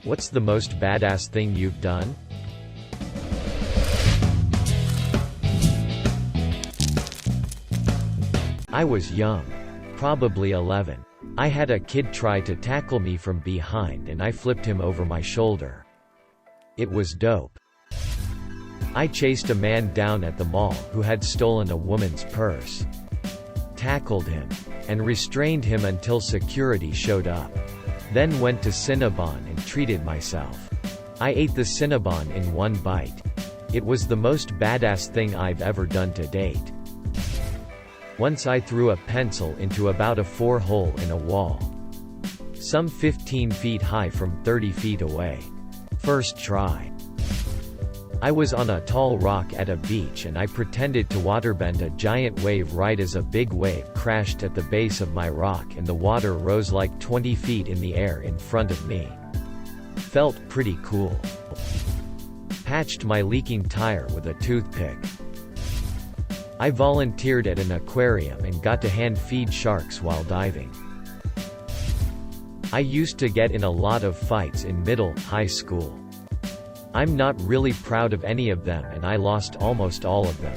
What's the most badass thing you've done? I was young. Probably 11. I had a kid try to tackle me from behind and I flipped him over my shoulder. It was dope. I chased a man down at the mall who had stolen a woman's purse. Tackled him. And restrained him until security showed up. Then went to Cinnabon and treated myself. I ate the Cinnabon in one bite. It was the most badass thing I've ever done to date. Once I threw a pencil into about a 4-hole in a wall. Some 15 feet high from 30 feet away. First try. I was on a tall rock at a beach and I pretended to waterbend a giant wave right as a big wave crashed at the base of my rock and the water rose like 20 feet in the air in front of me. Felt pretty cool. Patched my leaking tire with a toothpick. I volunteered at an aquarium and got to hand feed sharks while diving. I used to get in a lot of fights in high school. I'm not really proud of any of them and I lost almost all of them.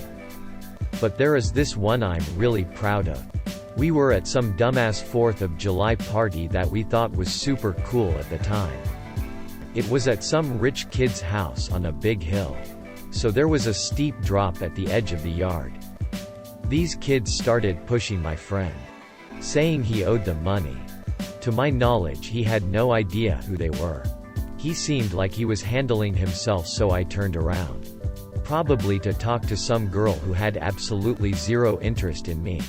But there is this one I'm really proud of. We were at some dumbass 4th of July party that we thought was super cool at the time. It was at some rich kid's house on a big hill. So there was a steep drop at the edge of the yard. These kids started pushing my friend, saying he owed them money. To my knowledge, he had no idea who they were. He seemed like he was handling himself, so I turned around. Probably to talk to some girl who had absolutely zero interest in me.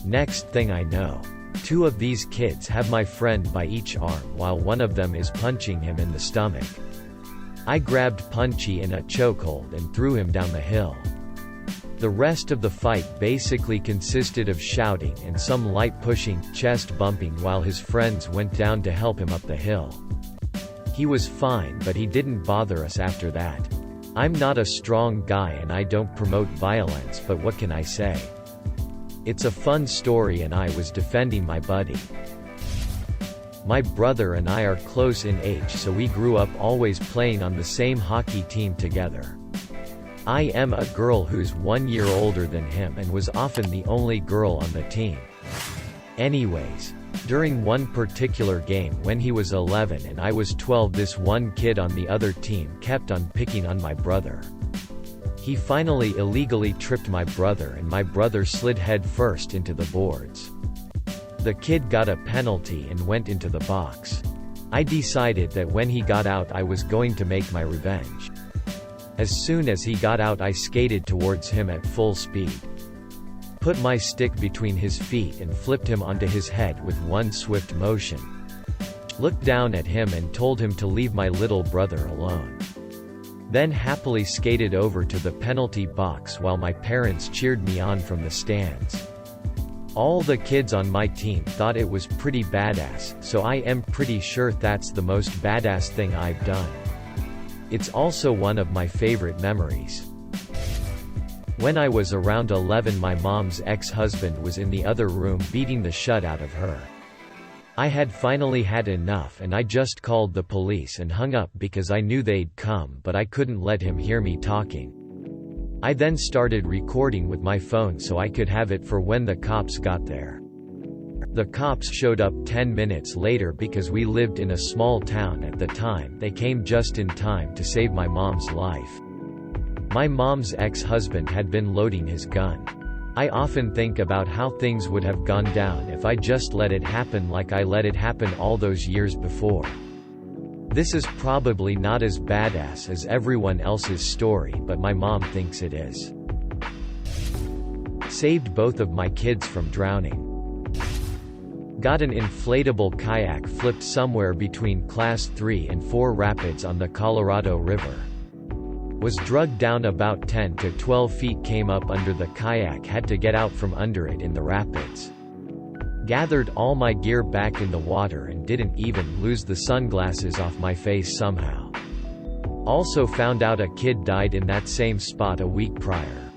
Next thing I know, 2 of these kids have my friend by each arm while one of them is punching him in the stomach. I grabbed Punchy in a chokehold and threw him down the hill. The rest of the fight basically consisted of shouting and some light pushing, chest bumping while his friends went down to help him up the hill. He was fine, but he didn't bother us after that. I'm not a strong guy and I don't promote violence, but what can I say? It's a fun story and I was defending my buddy. My brother and I are close in age, so we grew up always playing on the same hockey team together. I am a girl who's 1 year older than him and was often the only girl on the team. Anyways, during one particular game when he was 11 and I was 12, this one kid on the other team kept on picking on my brother. He finally illegally tripped my brother and my brother slid head first into the boards. The kid got a penalty and went into the box. I decided that when he got out I was going to make my revenge. As soon as he got out I skated towards him at full speed. Put my stick between his feet and flipped him onto his head with one swift motion. Looked down at him and told him to leave my little brother alone. Then happily skated over to the penalty box while my parents cheered me on from the stands. All the kids on my team thought it was pretty badass, so I am pretty sure that's the most badass thing I've done. It's also one of my favorite memories. When I was around 11, my mom's ex-husband was in the other room beating the shit out of her. I had finally had enough and I just called the police and hung up because I knew they'd come, but I couldn't let him hear me talking. I then started recording with my phone so I could have it for when the cops got there. The cops showed up 10 minutes later because we lived in a small town at the time. They came just in time to save my mom's life. My mom's ex-husband had been loading his gun. I often think about how things would have gone down if I just let it happen like I let it happen all those years before. This is probably not as badass as everyone else's story, but my mom thinks it is. Saved both of my kids from drowning. Got an inflatable kayak flipped somewhere between Class 3 and 4 rapids on the Colorado River. Was drugged down about 10 to 12 feet, came up under the kayak, had to get out from under it in the rapids. Gathered all my gear back in the water and didn't even lose the sunglasses off my face somehow. Also found out a kid died in that same spot a week prior.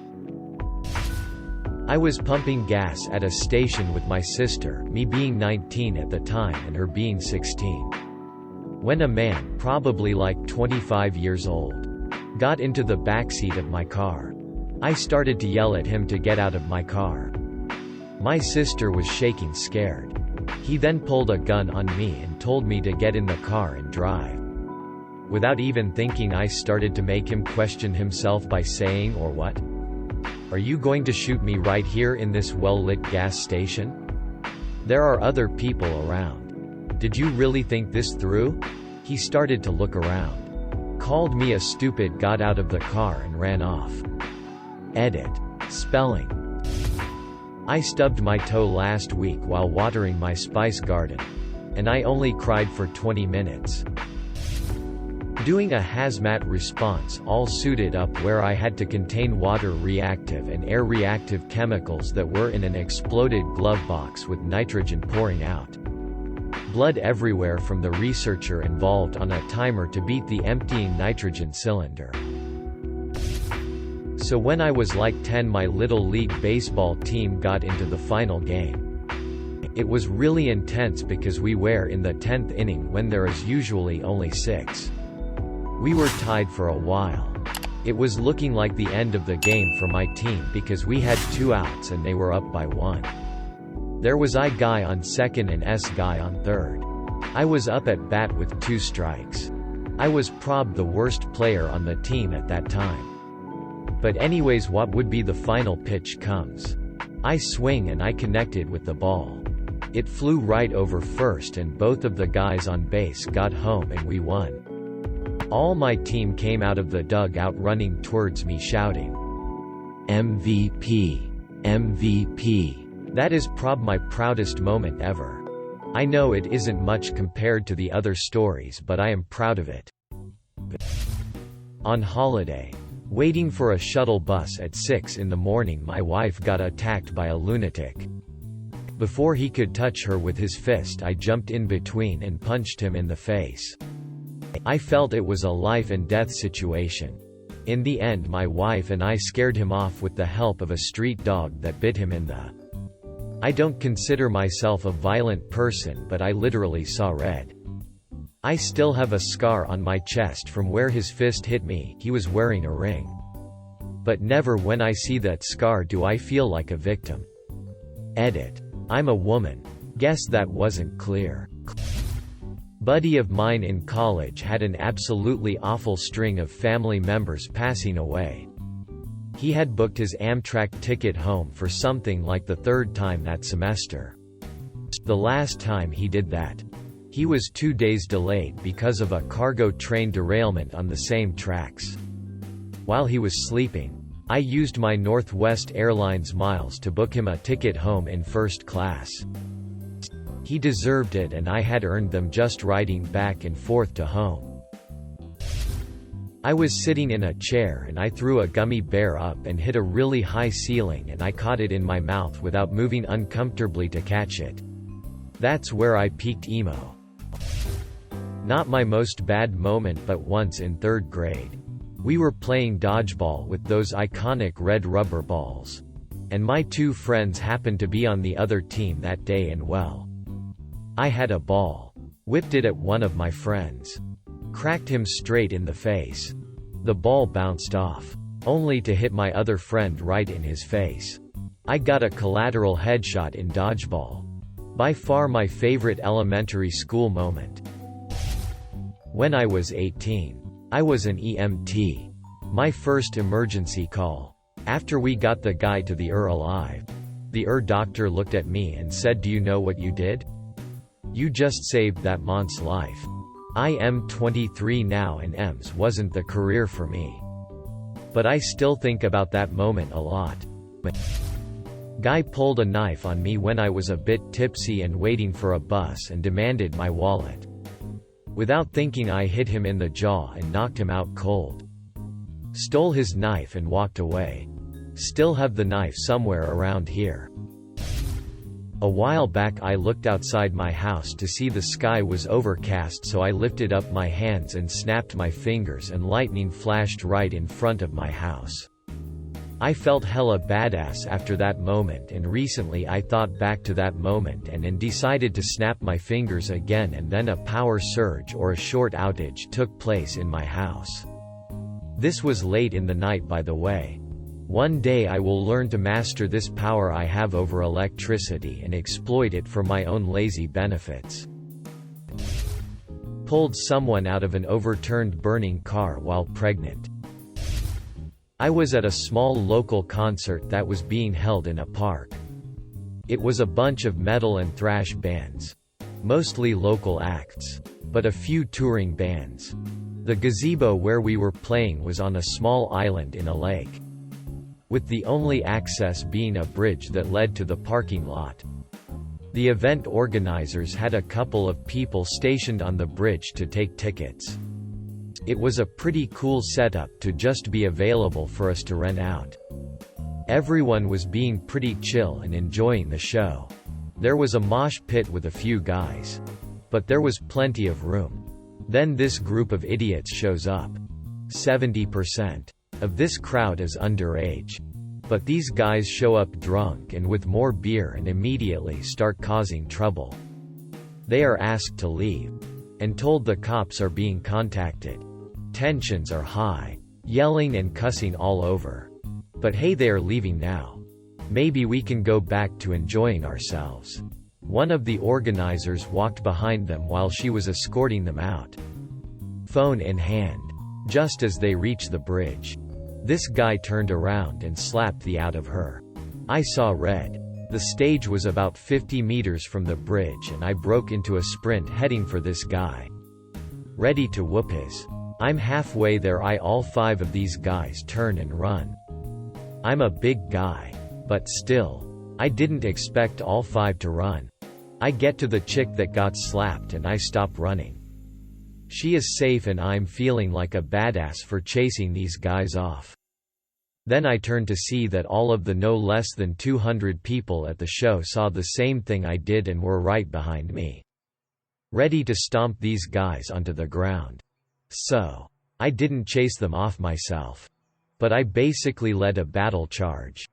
I was pumping gas at a station with my sister, me being 19 at the time and her being 16. When a man, probably like 25 years old, got into the backseat of my car. I started to yell at him to get out of my car. My sister was shaking scared. He then pulled a gun on me and told me to get in the car and drive. Without even thinking, I started to make him question himself by saying, "Or what? Are you going to shoot me right here in this well-lit gas station? There are other people around. Did you really think this through?" He started to look around, called me a stupid, got out of the car and ran off. Edit. Spelling. I stubbed my toe last week while watering my spice garden, and I only cried for 20 minutes. Doing a hazmat response, all suited up, where I had to contain water-reactive and air-reactive chemicals that were in an exploded glove box with nitrogen pouring out. Blood everywhere from the researcher involved on a timer to beat the emptying nitrogen cylinder. So when I was like 10, my little league baseball team got into the final game. It was really intense because we were in the 10th inning when there is usually only 6. We were tied for a while. It was looking like the end of the game for my team because we had 2 outs and they were up by 1. There was I guy on second and S guy on third. I was up at bat with 2 strikes. I was probably the worst player on the team at that time. But anyways, what would be the final pitch comes. I swing and I connected with the ball. It flew right over first and both of the guys on base got home and we won. All my team came out of the dugout running towards me shouting, "MVP! MVP!" That is my proudest moment ever. I know it isn't much compared to the other stories, but I am proud of it. On holiday, waiting for a shuttle bus at 6 in the morning, my wife got attacked by a lunatic. Before he could touch her with his fist, I jumped in between and punched him in the face. I felt it was a life and death situation. In the end, my wife and I scared him off with the help of a street dog that bit him in the. I don't consider myself a violent person, but I literally saw red. I still have a scar on my chest from where his fist hit me. He was wearing a ring. But never when I see that scar do I feel like a victim. Edit. I'm a woman. Guess that wasn't clear. Buddy of mine in college had an absolutely awful string of family members passing away. He had booked his Amtrak ticket home for something like the 3rd time that semester. The last time he did that, he was 2 days delayed because of a cargo train derailment on the same tracks. While he was sleeping, I used my Northwest Airlines miles to book him a ticket home in 1st class. He deserved it, and I had earned them just riding back and forth to home. I was sitting in a chair and I threw a gummy bear up and hit a really high ceiling, and I caught it in my mouth without moving uncomfortably to catch it. That's where I peaked emo. Not my most bad moment, but once in 3rd grade. We were playing dodgeball with those iconic red rubber balls. And my 2 friends happened to be on the other team that day, and well, I had a ball. Whipped it at one of my friends. Cracked him straight in the face. The ball bounced off, only to hit my other friend right in his face. I got a collateral headshot in dodgeball. By far my favorite elementary school moment. When I was 18, I was an EMT. My first emergency call. After we got the guy to the ER alive, the ER doctor looked at me and said, "Do you know what you did? You just saved that man's life." I am 23 now, and EMS wasn't the career for me. But I still think about that moment a lot. Guy pulled a knife on me when I was a bit tipsy and waiting for a bus and demanded my wallet. Without thinking, I hit him in the jaw and knocked him out cold. Stole his knife and walked away. Still have the knife somewhere around here. A while back I looked outside my house to see the sky was overcast, so I lifted up my hands and snapped my fingers, and lightning flashed right in front of my house. I felt hella badass after that moment, and recently I thought back to that moment and decided to snap my fingers again, and then a power surge or a short outage took place in my house. This was late in the night, by the way. One day I will learn to master this power I have over electricity and exploit it for my own lazy benefits. Pulled someone out of an overturned burning car while pregnant. I was at a small local concert that was being held in a park. It was a bunch of metal and thrash bands. Mostly local acts, but a few touring bands. The gazebo where we were playing was on a small island in a lake, with the only access being a bridge that led to the parking lot. The event organizers had a couple of people stationed on the bridge to take tickets. It was a pretty cool setup to just be available for us to rent out. Everyone was being pretty chill and enjoying the show. There was a mosh pit with a few guys, but there was plenty of room. Then this group of idiots shows up. 70% of this crowd is underage. But these guys show up drunk and with more beer and immediately start causing trouble. They are asked to leave and told the cops are being contacted. Tensions are high, yelling and cussing all over. But hey, they are leaving now. Maybe we can go back to enjoying ourselves. One of the organizers walked behind them while she was escorting them out, phone in hand. Just as they reached the bridge, this guy turned around and slapped the out of her. I saw red. The stage was about 50 meters from the bridge and I broke into a sprint heading for this guy, ready to whoop his. I'm halfway there. All 5 of these guys turn and run. I'm a big guy, but still, I didn't expect all 5 to run. I get to the chick that got slapped and I stop running. She is safe and I'm feeling like a badass for chasing these guys off. Then I turn to see that all of the no less than 200 people at the show saw the same thing I did and were right behind me, ready to stomp these guys onto the ground. So, I didn't chase them off myself, but I basically led a battle charge.